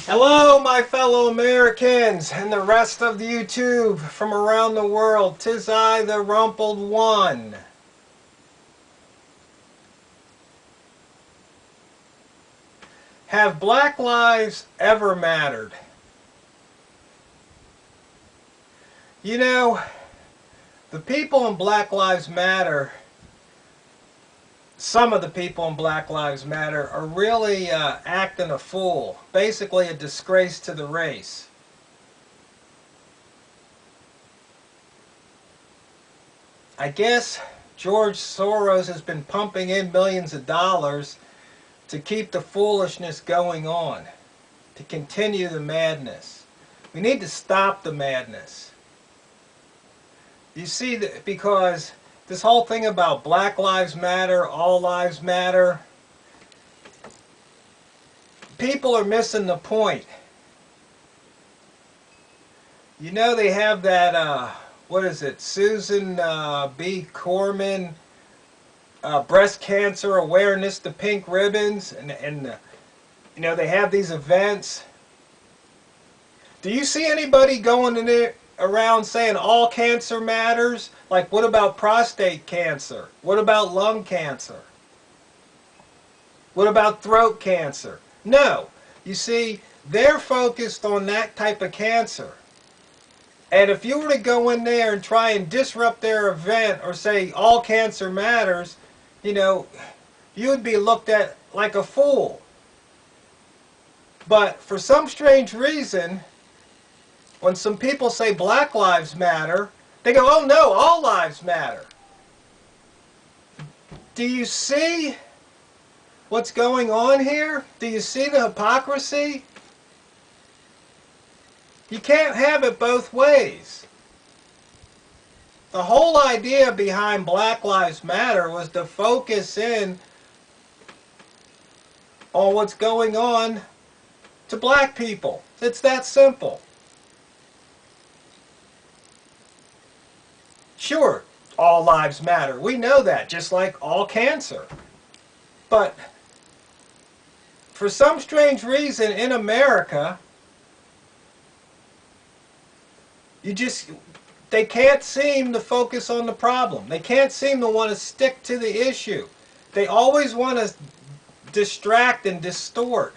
Hello, my fellow Americans and the rest of the YouTube from around the world. 'Tis I, the Rumpled One. Have black lives ever mattered? You know, the people in Black Lives Matter, some of the people in Black Lives Matter are really acting a fool. Basically a disgrace to the race. I guess George Soros has been pumping in millions of dollars to keep the foolishness going on, to continue the madness. We need to stop the madness. You see, because this whole thing about Black Lives Matter, all lives matter, people are missing the point. You know, they have that, what is it, Susan B. Corman, breast cancer awareness, the pink ribbons, and you know, they have these events. Do you see anybody going in there around saying all cancer matters? Like, what about prostate cancer? What about lung cancer? What about throat cancer? No. You see, they're focused on that type of cancer. And if you were to go in there and try and disrupt their event or say all cancer matters, you know, you would be looked at like a fool. But for some strange reason, when some people say Black Lives Matter, they go, oh no, all lives matter. Do you see what's going on here? Do you see the hypocrisy? You can't have it both ways. The whole idea behind Black Lives Matter was to focus in on what's going on to black people. It's that simple. Sure, all lives matter. We know that, just like all cancer. But for some strange reason in America, they can't seem to focus on the problem. They can't seem to want to stick to the issue. They always want to distract and distort.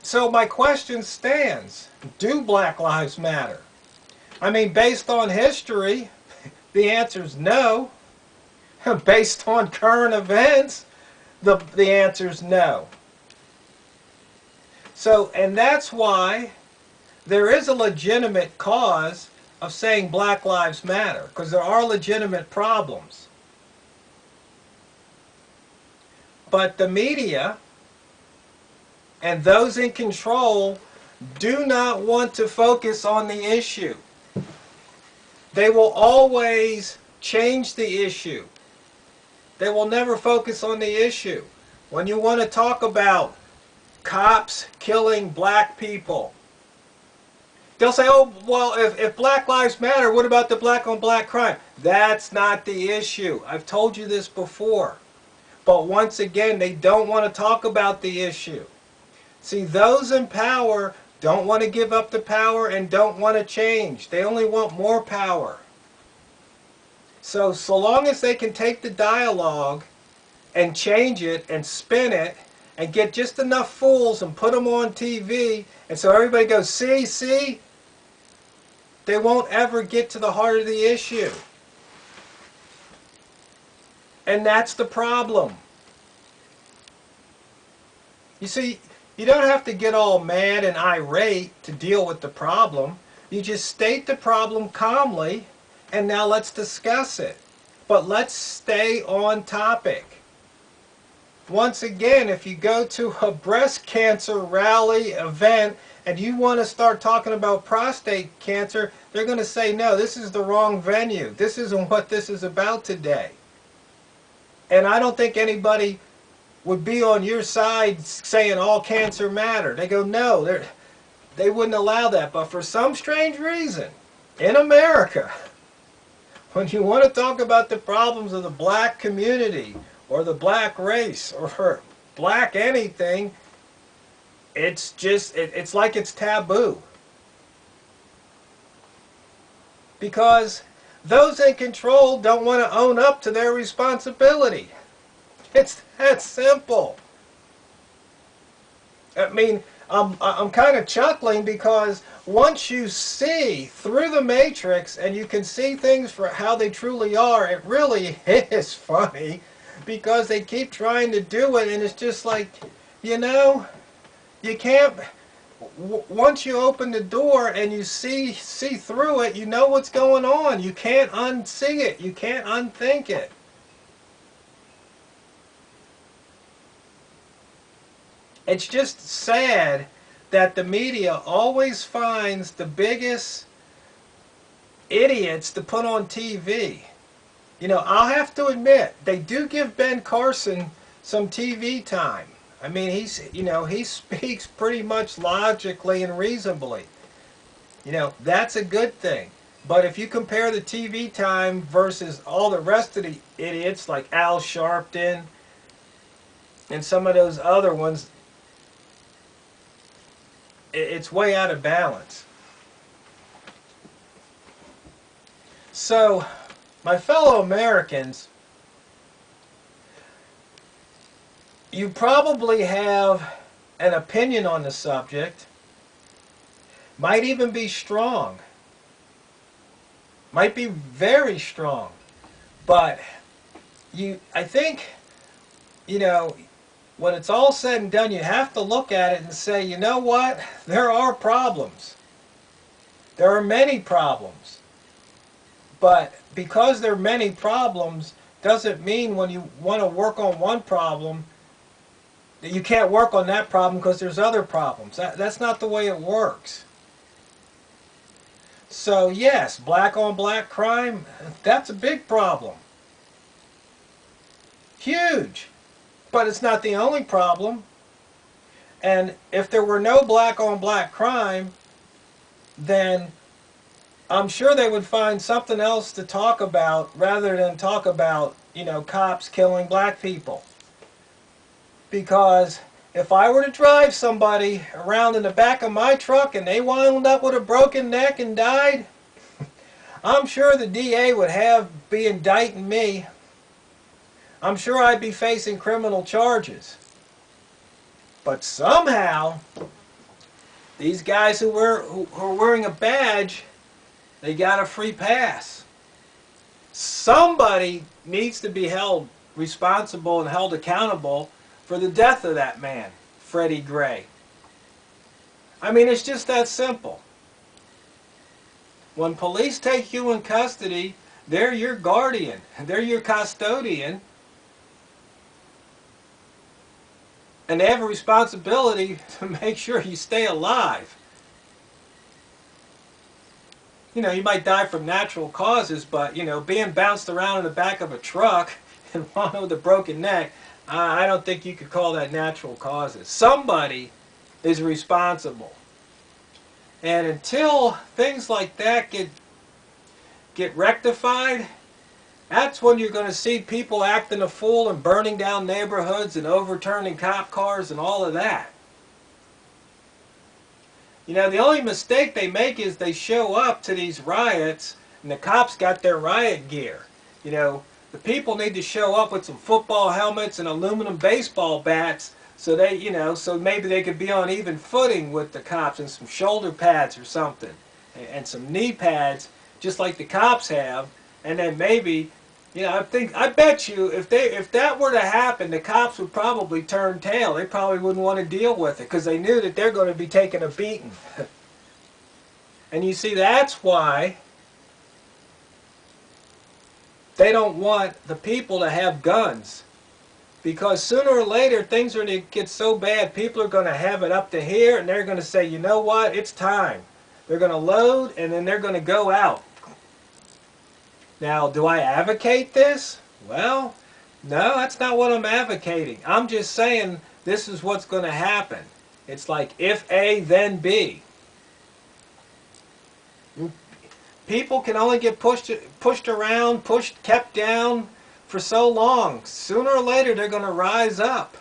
So my question stands, do Black Lives matter? I mean, based on history, the answer is no. Based on current events, the answer is no. So, and that's why there is a legitimate cause of saying Black Lives Matter, because there are legitimate problems. But the media and those in control do not want to focus on the issue. They will always change the issue. They will never focus on the issue. When you want to talk about cops killing black people, they'll say, oh, well, if Black Lives Matter, what about the black on black crime? That's not the issue. I've told you this before. But once again, they don't want to talk about the issue. See, those in power don't want to give up the power and don't want to change. They only want more power. So long as they can take the dialogue and change it and spin it and get just enough fools and put them on TV, and so everybody goes, see, they won't ever get to the heart of the issue. And that's the problem. You see, you don't have to get all mad and irate to deal with the problem. You just state the problem calmly, and now let's discuss it. But let's stay on topic. Once again, if you go to a breast cancer rally event and you want to start talking about prostate cancer, they're going to say, no, this is the wrong venue. This isn't what this is about today. And I don't think anybody would be on your side saying all cancer matter. They go, no, they wouldn't allow that. But for some strange reason, in America, when you want to talk about the problems of the black community or the black race or black anything, it's just, it's like it's taboo. Because those in control don't want to own up to their responsibility. It's that simple. I mean, I'm kind of chuckling because once you see through the matrix and you can see things for how they truly are, it really is funny because they keep trying to do it, and it's just like, you know, you can't. Once you open the door and you see through it, you know what's going on. You can't unsee it. You can't unthink it. It's just sad that the media always finds the biggest idiots to put on TV. You know, I'll have to admit, they do give Ben Carson some TV time. I mean, he speaks pretty much logically and reasonably. You know, that's a good thing. But if you compare the TV time versus all the rest of the idiots like Al Sharpton and some of those other ones, it's way out of balance. So, my fellow Americans, you probably have an opinion on the subject, might even be strong, might be very strong, but I think, you know, when it's all said and done, you have to look at it and say, you know what, there are problems. There are many problems. But because there are many problems doesn't mean when you want to work on one problem that you can't work on that problem because there's other problems. That's not the way it works. So yes, black on black crime, that's a big problem. Huge. But it's not the only problem. And if there were no black on black crime, then I'm sure they would find something else to talk about rather than talk about, you know, cops killing black people. Because if I were to drive somebody around in the back of my truck and they wound up with a broken neck and died, I'm sure the DA would be indicting me. I'm sure I'd be facing criminal charges. But somehow, these guys who are wearing a badge, they got a free pass. Somebody needs to be held responsible and held accountable for the death of that man, Freddie Gray. I mean, it's just that simple. When police take you in custody, they're your guardian. They're your custodian. And they have a responsibility to make sure you stay alive. You know, you might die from natural causes, but, you know, being bounced around in the back of a truck and one with a broken neck, I don't think you could call that natural causes. Somebody is responsible. And until things like that get rectified, that's when you're going to see people acting a fool and burning down neighborhoods and overturning cop cars and all of that. You know, the only mistake they make is they show up to these riots and the cops got their riot gear. You know, the people need to show up with some football helmets and aluminum baseball bats so they, you know, so maybe they could be on even footing with the cops, and some shoulder pads or something and some knee pads just like the cops have, and then maybe, you know, I bet you if that were to happen, the cops would probably turn tail. They probably wouldn't want to deal with it because they knew that they're going to be taking a beating. And you see, that's why they don't want the people to have guns. Because sooner or later, things are going to get so bad, people are going to have it up to here, and they're going to say, you know what, it's time. They're going to load, and then they're going to go out. Now, do I advocate this? Well, no, that's not what I'm advocating. I'm just saying this is what's going to happen. It's like if A, then B. People can only get pushed around, kept down for so long. Sooner or later, they're going to rise up.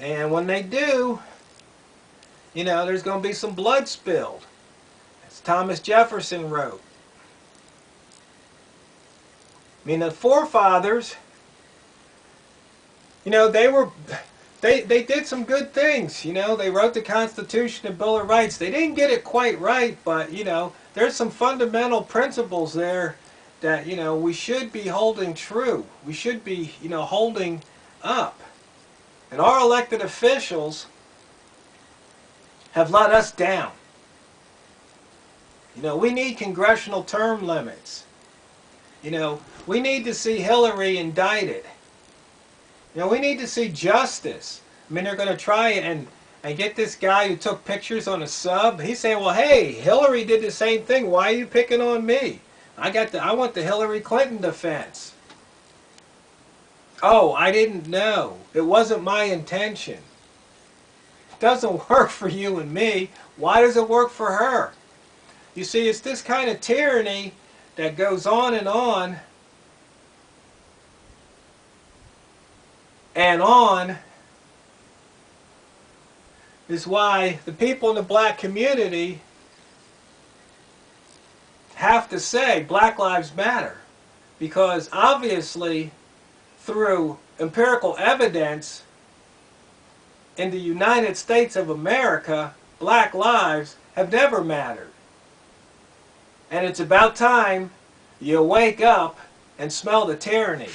And when they do, you know, there's going to be some blood spilled. As Thomas Jefferson wrote. I mean, the forefathers, you know, they did some good things. You know, they wrote the Constitution and Bill of Rights. They didn't get it quite right, but, you know, there's some fundamental principles there that, you know, we should be holding true. We should be, you know, holding up. And our elected officials have let us down. You know, we need congressional term limits. You know, we need to see Hillary indicted. You know, we need to see justice. I mean, they're going to try and get this guy who took pictures on a sub. He's saying, well, hey, Hillary did the same thing. Why are you picking on me? I want the Hillary Clinton defense. Oh, I didn't know. It wasn't my intention. It doesn't work for you and me. Why does it work for her? You see, it's this kind of tyranny that goes on and on and on is why the people in the black community have to say Black Lives Matter. Because obviously, through empirical evidence, in the United States of America, black lives have never mattered. And it's about time you wake up and smell the tyranny.